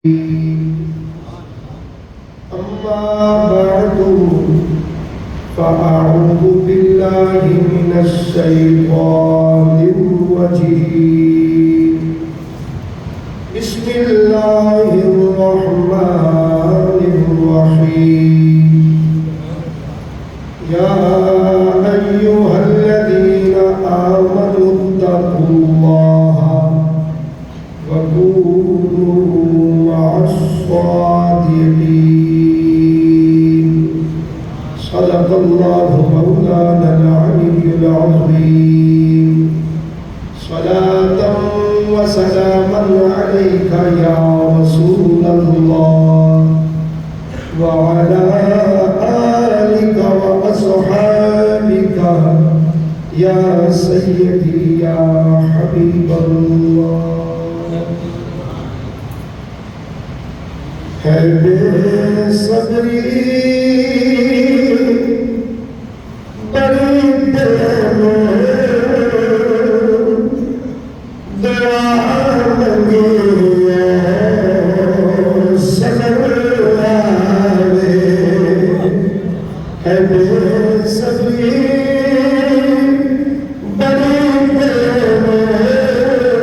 أما بعد فأعوذ بالله من الشيطان الرجيم بسم الله الرحمن الرحيم يا أيها الذين آمنوا اتقوا الله وكونوا مع الصادقين صدق الله مولانا العلي العظيم صلاة وسلاما عليك يا رسول الله وعلى آلك وأصحابك يا سيدي يا حبيب الله है बेसब्री बड़ी देर दुआ लगी सब्र आवे है बेसब्री बड़ी देर दुआ लगी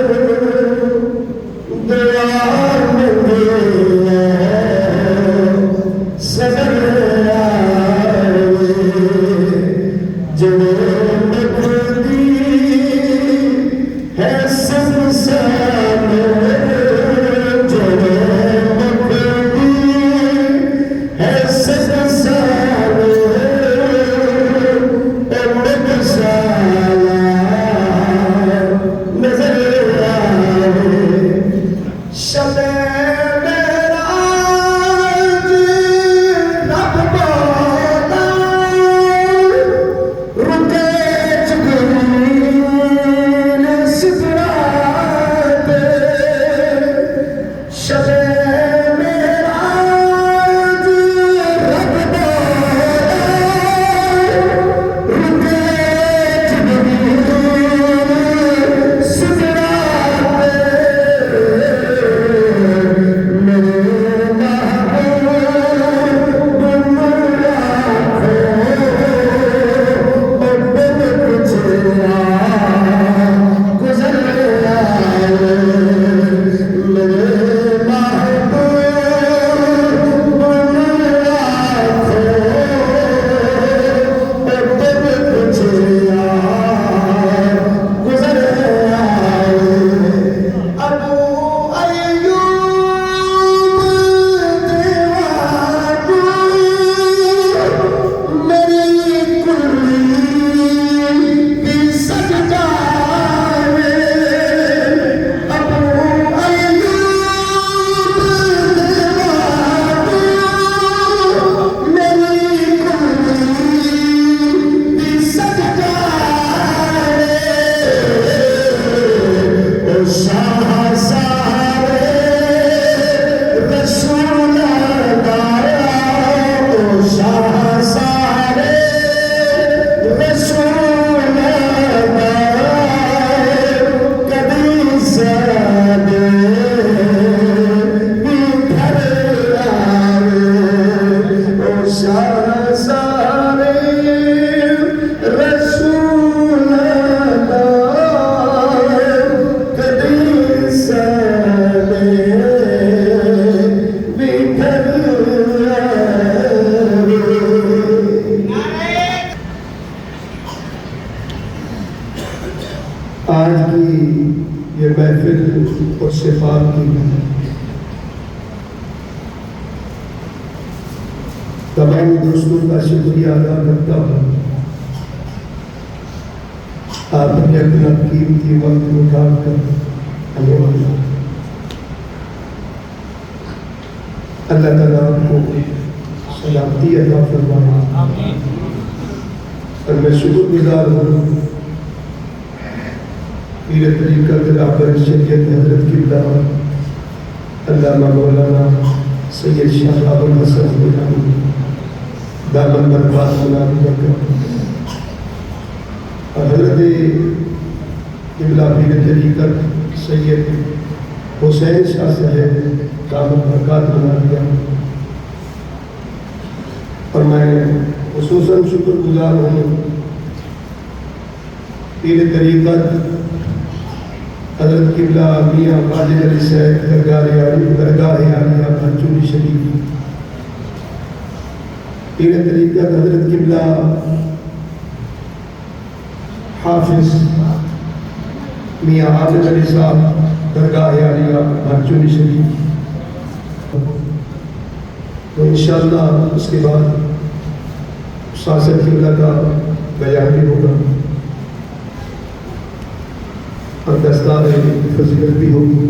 आज की ये महफिल और शिफात की तमाम दोस्तों का शुक्रिया अदा करता हूँ। आपने अपना कीमती वक्त उठाकर हमें अल्लाह ताला आपको सलामती अता फरमाए और मैं शुक्रगुजार हूँ पीर तरीक़त राहबर शरीयत हज़रत किबला अल्लामा मौलाना सैयद शाह अबुल हसन गिलानी दामन बरकत मुनादी बरकत हज़रत किबला पीर तरीक़त सैयद हुसैन शाह साहब दामन बरकत बना दिया। और मैं खुसूसन शुक्रगुजार हूँ पीर तरीक़त हज़रत क़िबला मियाँ वाजिद अली सैयद दरगाह आलिया भरचूली शरीफ, पीर तरीक़त हज़रत क़िबला हाफिज़ मियाँ आदिल अली साहब दरगाह आलिया भरचूली शरीफ। तो इंशाअल्लाह उसके बाद शासक क़िबला का बयान भी होगा और दस्तार फजीलत भी होगी।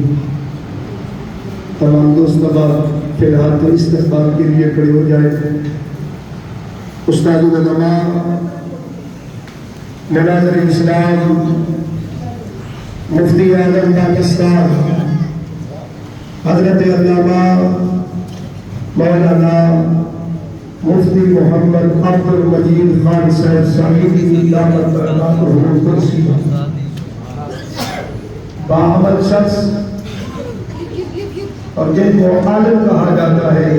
तमाम दोस्त अब फिलहाल तो इस्तक़बाल के लिए खड़े हो जाए। उस्ताद उलमा मनाज़िर इस्लाम मुफ्ती आज़म पाकिस्तान हज़रत अल्लामा मौलाना मुफ्ती मोहम्मद अब्दुल मजीद खान साहब साहिबी दामत बरकातुहुल कुर्सी, बाअमल शख्स और जिनको आलिम कहा जाता है,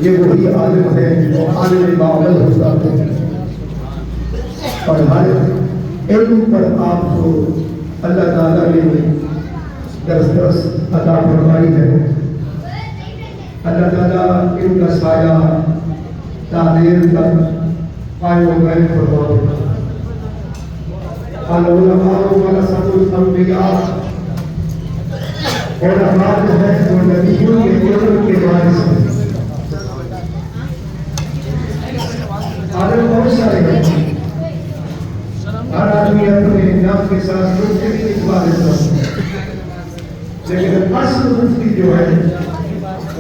ये वही आलिम है जो आलिम बाअमल होता है। और हर इल्म पर आपको अल्लाह ताला ने दस्तरस अता फरमाई है। अल्लाह ताला इनका साया तादेर तक कायम कायम फरमाए। अल-उलमा वरसतुल अंबिया, उलमा है जो नबियों के इल्म के वारिस हैं। आलिम बहुत सारे हैं, हर आदमी अपने नाम के साथ मुफ्ती भी लिखवा देता है, लेकिन असल मुफ्ती जो है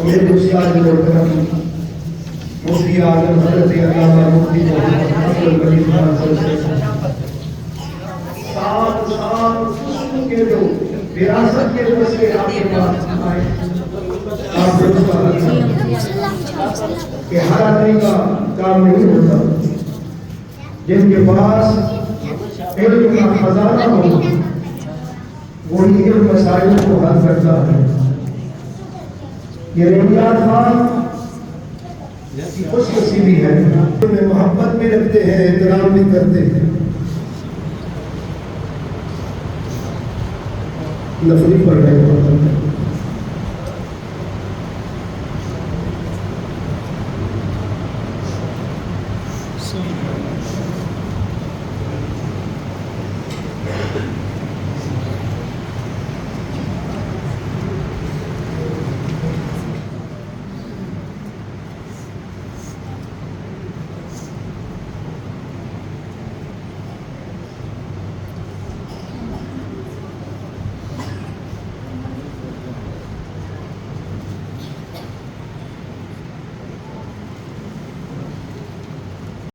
मेरे उस्ताद मोहतरम मुफ्ती आज़म हज़रत अल्लामा मुफ्ती मोहम्मद अब्दुल मजीद खान साहब के जो विरासत के मसले आपके पास आए, आप कि हर आदमी का काम नहीं होता। जिनके पास इल्म का खजाना हो वही इन मसाइल को हल करता है। ये रैयात खुश नसीबी है, उन्हें मोहब्बत भी रखते हैं, एहतराम भी करते हैं। नफरी पढ़ रहे हैं